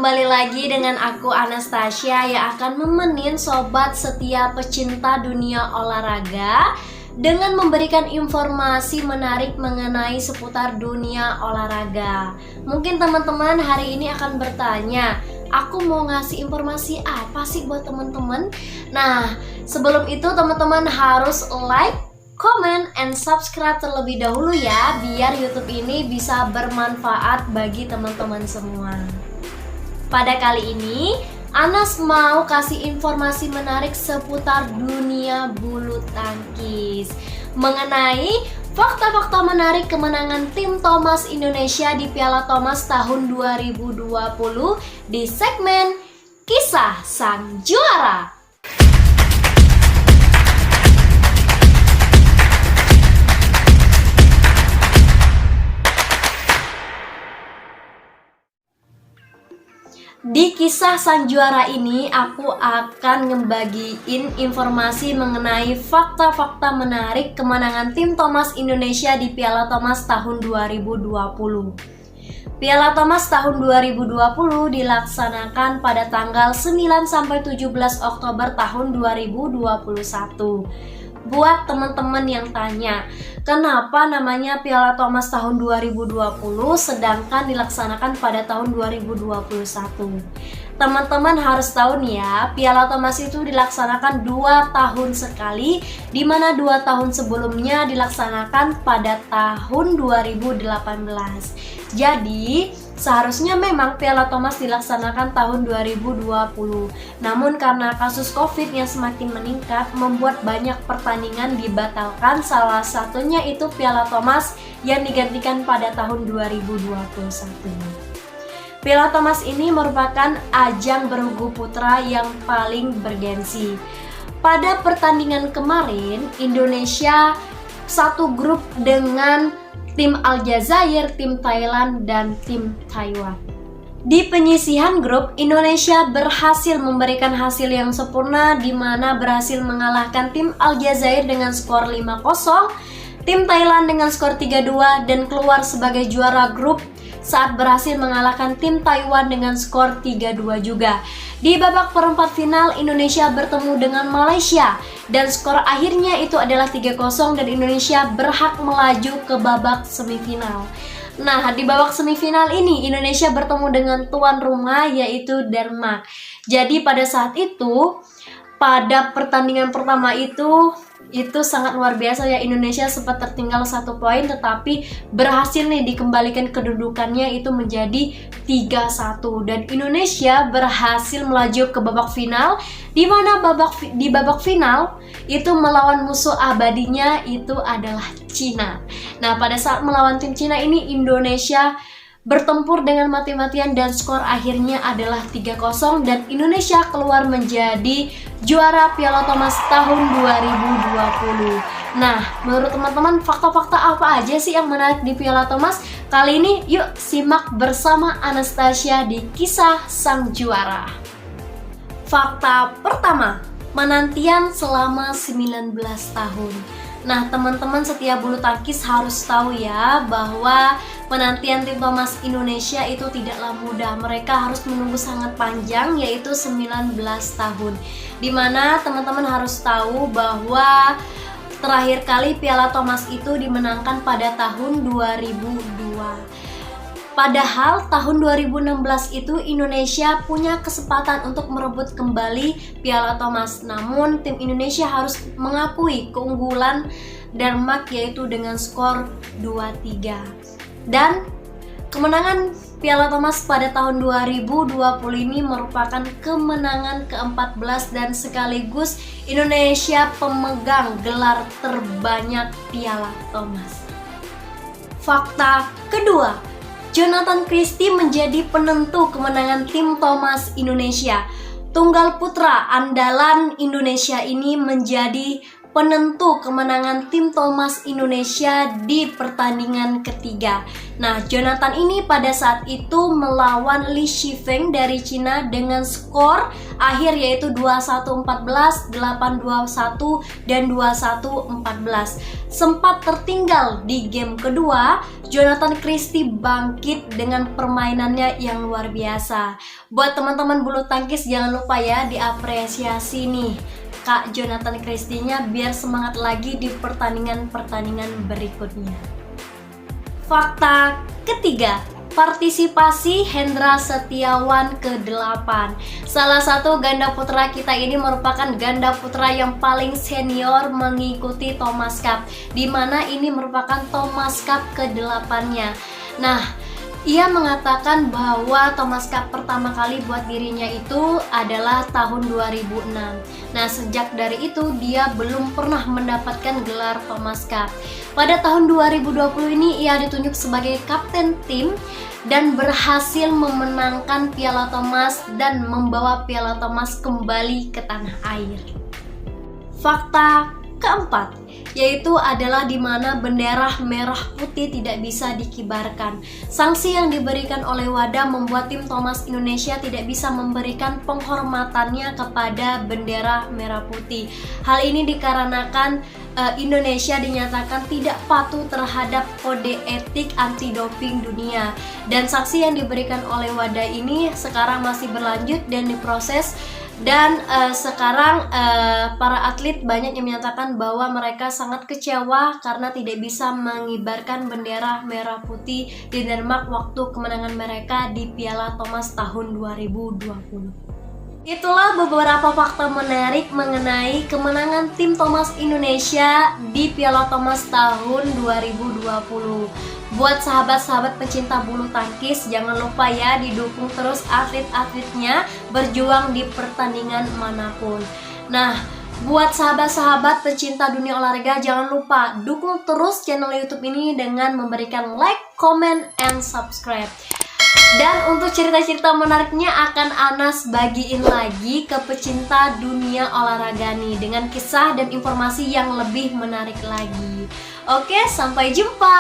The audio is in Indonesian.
kembali lagi dengan aku Anastasia yang akan nemenin sobat setia pecinta dunia olahraga dengan memberikan informasi menarik mengenai seputar dunia olahraga. Mungkin teman-teman hari ini akan bertanya, aku mau ngasih informasi apa sih buat teman-teman? Nah, sebelum itu teman-teman harus like, comment, and subscribe terlebih dahulu ya, biar YouTube ini bisa bermanfaat bagi teman-teman semua. Pada kali ini, Anas mau kasih informasi menarik seputar dunia bulu tangkis mengenai fakta-fakta menarik kemenangan tim Thomas Indonesia di Piala Thomas tahun 2020 di segmen Kisah Sang Juara. Di kisah sang juara ini, aku akan ngebagiin informasi mengenai fakta-fakta menarik kemenangan tim Thomas Indonesia di Piala Thomas tahun 2020. Piala Thomas tahun 2020 dilaksanakan pada tanggal 9-17 Oktober tahun 2021. Buat teman-teman yang tanya, kenapa namanya Piala Thomas tahun 2020 sedangkan dilaksanakan pada tahun 2021? Teman-teman harus tahu nih ya, Piala Thomas itu dilaksanakan 2 tahun sekali, di mana 2 tahun sebelumnya dilaksanakan pada tahun 2018. Jadi, seharusnya memang Piala Thomas dilaksanakan tahun 2020. Namun karena kasus Covid yang semakin meningkat membuat banyak pertandingan dibatalkan, salah satunya itu Piala Thomas yang digantikan pada tahun 2021. Piala Thomas ini merupakan ajang bergu putra yang paling bergensi. Pada pertandingan kemarin, Indonesia satu grup dengan tim Aljazair, tim Thailand, dan tim Taiwan. Di penyisihan grup, Indonesia berhasil memberikan hasil yang sempurna, di mana berhasil mengalahkan tim Aljazair dengan skor 5-0, tim Thailand dengan skor 3-2, dan keluar sebagai juara grup saat berhasil mengalahkan tim Taiwan dengan skor 3-2 juga. Di babak perempat final, Indonesia bertemu dengan Malaysia dan skor akhirnya itu adalah 3-0 dan Indonesia berhak melaju ke babak semifinal. Nah, di babak semifinal ini Indonesia bertemu dengan tuan rumah yaitu Denmark. Jadi pada saat itu, pada pertandingan pertama itu sangat luar biasa ya, Indonesia sempat tertinggal 1 poin tetapi berhasil nih dikembalikan kedudukannya itu menjadi 3-1 dan Indonesia berhasil melaju ke babak final, di mana di babak final itu melawan musuh abadinya itu adalah Cina. Nah, pada saat melawan tim Cina ini Indonesia bertempur dengan mati-matian dan skor akhirnya adalah 3-0 dan Indonesia keluar menjadi juara Piala Thomas tahun 2020. Nah, menurut teman-teman fakta-fakta apa aja sih yang menarik di Piala Thomas? Kali ini yuk simak bersama Anastasia di Kisah Sang Juara. Fakta pertama, penantian selama 19 tahun. Nah, teman-teman setia bulu tangkis harus tahu ya bahwa penantian tim Thomas Indonesia itu tidaklah mudah. Mereka harus menunggu sangat panjang, yaitu 19 tahun. Dimana teman-teman harus tahu bahwa terakhir kali Piala Thomas itu dimenangkan pada tahun 2002. Padahal tahun 2016 itu Indonesia punya kesempatan untuk merebut kembali Piala Thomas. Namun tim Indonesia harus mengakui keunggulan Denmark yaitu dengan skor 2-3. Dan kemenangan Piala Thomas pada tahun 2020 ini merupakan kemenangan ke-14 dan sekaligus Indonesia pemegang gelar terbanyak Piala Thomas. Fakta kedua, Jonathan Christie menjadi penentu kemenangan tim Thomas Indonesia. Tunggal putra andalan Indonesia ini menjadi penentu kemenangan tim Thomas Indonesia di pertandingan ketiga. Nah, Jonathan ini pada saat itu melawan Li Shifeng dari Cina dengan skor akhir yaitu 21-14, 8-21, dan 21-14. Sempat tertinggal di game kedua, Jonathan Christie bangkit dengan permainannya yang luar biasa. Buat teman-teman bulu tangkis jangan lupa ya diapresiasi nih Kak Jonathan Christie-nya biar semangat lagi di pertandingan-pertandingan berikutnya. Fakta ketiga, partisipasi Hendra Setiawan ke-8. Salah satu ganda putra kita ini merupakan ganda putra yang paling senior mengikuti Thomas Cup, di mana ini merupakan Thomas Cup ke-8-nya. Nah, ia mengatakan bahwa Thomas Cup pertama kali buat dirinya itu adalah tahun 2006. Nah, sejak dari itu dia belum pernah mendapatkan gelar Thomas Cup. Pada tahun 2020 ini ia ditunjuk sebagai kapten tim dan berhasil memenangkan Piala Thomas dan membawa Piala Thomas kembali ke tanah air. Fakta keempat, yaitu adalah di mana bendera merah putih tidak bisa dikibarkan. Sanksi yang diberikan oleh WADA membuat tim Thomas Indonesia tidak bisa memberikan penghormatannya kepada bendera merah putih. Hal ini dikarenakan Indonesia dinyatakan tidak patuh terhadap kode etik anti doping dunia, dan sanksi yang diberikan oleh WADA ini sekarang masih berlanjut dan diproses. Dan sekarang para atlet banyak yang menyatakan bahwa mereka sangat kecewa karena tidak bisa mengibarkan bendera merah putih di Denmark waktu kemenangan mereka di Piala Thomas tahun 2020. Itulah beberapa fakta menarik mengenai kemenangan tim Thomas Indonesia di Piala Thomas tahun 2020. Buat sahabat-sahabat pecinta bulu tangkis, jangan lupa ya didukung terus atlet-atletnya berjuang di pertandingan manapun. Nah, buat sahabat-sahabat pecinta dunia olahraga, jangan lupa dukung terus channel YouTube ini dengan memberikan like, comment, and subscribe. Dan untuk cerita-cerita menariknya akan Anas bagiin lagi ke pecinta dunia olahraga nih dengan kisah dan informasi yang lebih menarik lagi. Oke, sampai jumpa.